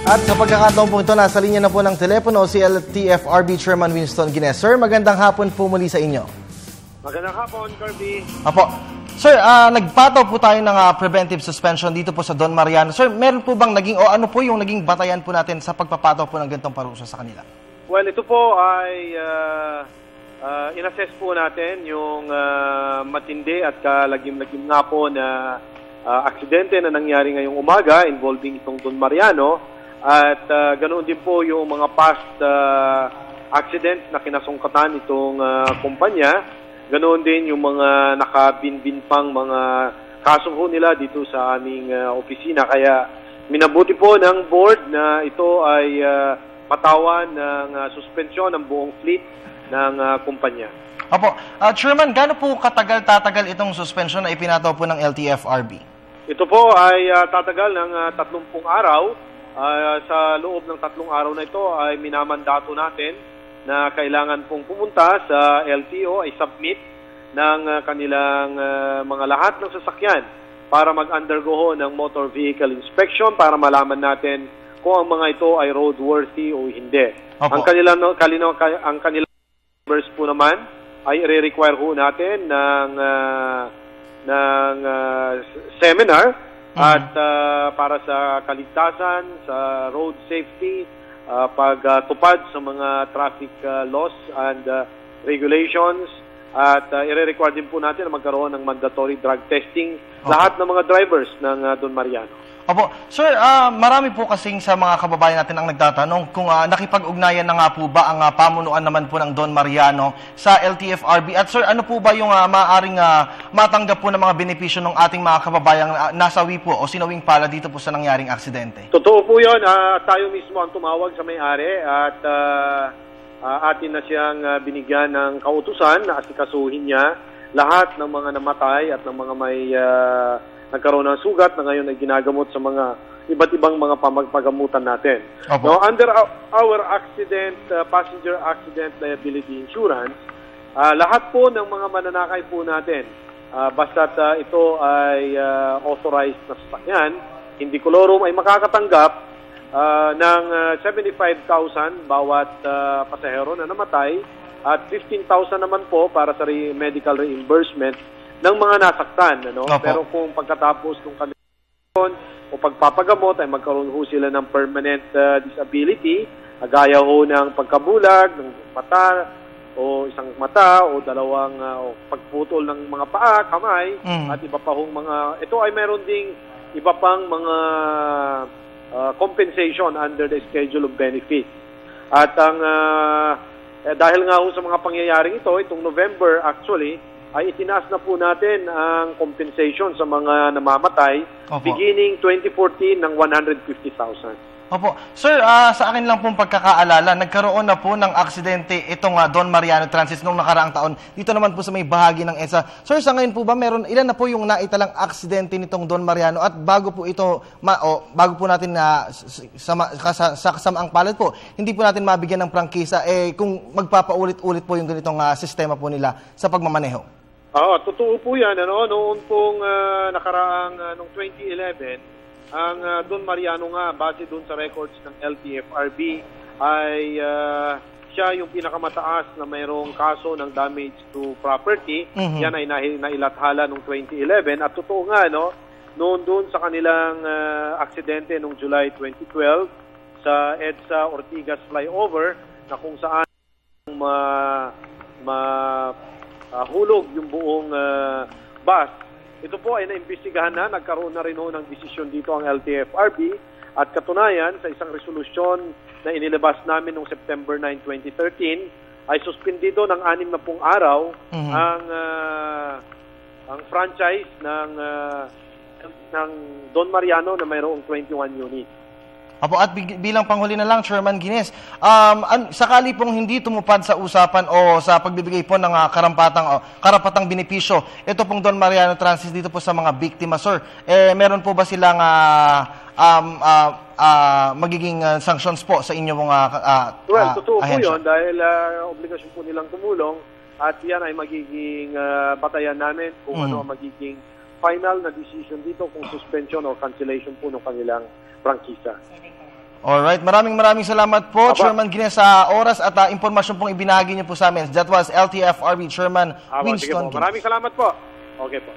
At sa pagkakataon po ito, nasa linya na po ng telepono si LTFRB Chairman Winston Gines. Sir, magandang hapon po muli sa inyo. Magandang hapon, Kirby. Apo. Sir, nagpataw po tayo ng preventive suspension dito po sa Don Mariano. Sir, meron po bang naging, o ano po yung naging batayan po natin sa pagpapataw po ng ganitong parusa sa kanila? Well, ito po ay in-assess po natin yung matindi at kalagim-lagim nga po na aksidente na nangyari ngayong umaga involving itong Don Mariano. At ganoon din po yung mga past accidents na kinasungkatan itong kumpanya. Ganoon din yung mga nakabinbin pang mga kaso po nila dito sa aming opisina. Kaya minabuti po ng board na ito ay patawan ng suspensyon ng buong fleet ng kumpanya. Opo. Chairman, gaano po tatagal itong suspension na ipinataw po ng LTFRB? Ito po ay tatagal ng 30 araw. Sa loob ng 3 araw na ito ay minamandato natin na kailangan pong pumunta sa LTO ay submit ng kanilang mga lahat ng sasakyan para mag-undergo ng motor vehicle inspection para malaman natin kung ang mga ito ay roadworthy o hindi. Opo. Ang kanilang members po naman ay i-require ho natin ng seminar at para sa kaligtasan, sa road safety, pagtupad sa mga traffic laws and regulations, at i-require din po natin na magkaroon ng mandatory drug testing lahat ng mga drivers ng Don Mariano. Opo. Sir, marami po kasing sa mga kababayan natin ang nagtatanong kung nakipag-ugnayan na nga po ba ang pamunuan naman po ng Don Mariano sa LTFRB. At sir, ano po ba yung maaaring matanggap po ng mga benepisyo ng ating mga kababayang nasawi po o sinawing pala dito po sa nangyaring aksidente? Totoo po yun. Tayo mismo ang tumawag sa may-ari at atin na siyang binigyan ng kautusan na asikasuhin niya lahat ng mga namatay at ng mga may nagkaroon ng sugat na ngayon ay ginagamot sa mga iba't ibang mga pagamutan natin. No, under our accident, passenger accident liability insurance, lahat po ng mga mananakay po natin, basta't ito ay authorized na sasakyan, hindi kolorum ay makakatanggap ng 75,000 bawat pasahero na namatay at 15,000 naman po para sa medical reimbursement ng mga nasaktan, ano? Pero kung pagkatapos ng kanilang o pagpapagamot ay magkaroon ho sila ng permanent disability, gaya ho ng pagkabulag ng mata o isang mata o dalawang o pagputol ng mga paa, kamay at iba pa hong mga ito ay meron ding iba pang mga compensation under the schedule of benefits. At ang dahil nga ho sa mga pangyayaring ito, itong November actually ay itinaas na po natin ang compensation sa mga namamatay beginning 2014 ng 150,000. Opo. Sir, sa akin lang pong pagkakaalala, nagkaroon na po ng aksidente itong Don Mariano Transit noong nakaraang taon. Dito naman po sa may bahagi ng EDSA. Sir, sa ngayon po ba, ilan na po yung naitalang aksidente nitong Don Mariano? At bago po ito, bago po natin sa kasamaang palad po, hindi po natin mabigyan ng prangkisa, kung magpapaulit-ulit po yung ganitong sistema po nila sa pagmamaneho. Totoo po yan. Ano? Noon pong nakaraang noong 2011, ang Don Mariano nga, base dun sa records ng LTFRB, ay siya yung pinakamataas na mayroong kaso ng damage to property. Yan ay nailathala noong 2011. At totoo nga, no, noon dun sa kanilang aksidente noong July 2012 sa EDSA Ortigas flyover, na kung saan hulog yung buong bus. Ito po ay naimbestigahan na, nagkaroon na rin ng desisyon dito ang LTFRB at katunayan sa isang resolusyon na inilabas namin noong September 9, 2013 ay suspendido ng 60 araw ang franchise ng Don Mariano na mayroong 21 units. Apo, at bilang panghuli na lang, Chairman Gines, sakali pong hindi tumupad sa usapan o sa pagbibigay po ng karapatang benepisyo, ito pong Don Mariano Transit dito po sa mga biktima, sir, meron po ba silang magiging sanctions po sa inyo mga well, totoo po yun dahil obligasyon po nilang tumulong at yan ay magiging batayan namin kung ano ang magiging final na decision dito kung suspension o cancellation po ng kanilang prangkisa. Alright, maraming salamat po, Chairman Guines, sa oras at impormasyon pong ibinahagi niyo po sa amin. That was LTFRB Chairman Sige Winston po. Guines. Maraming salamat po. Okay po.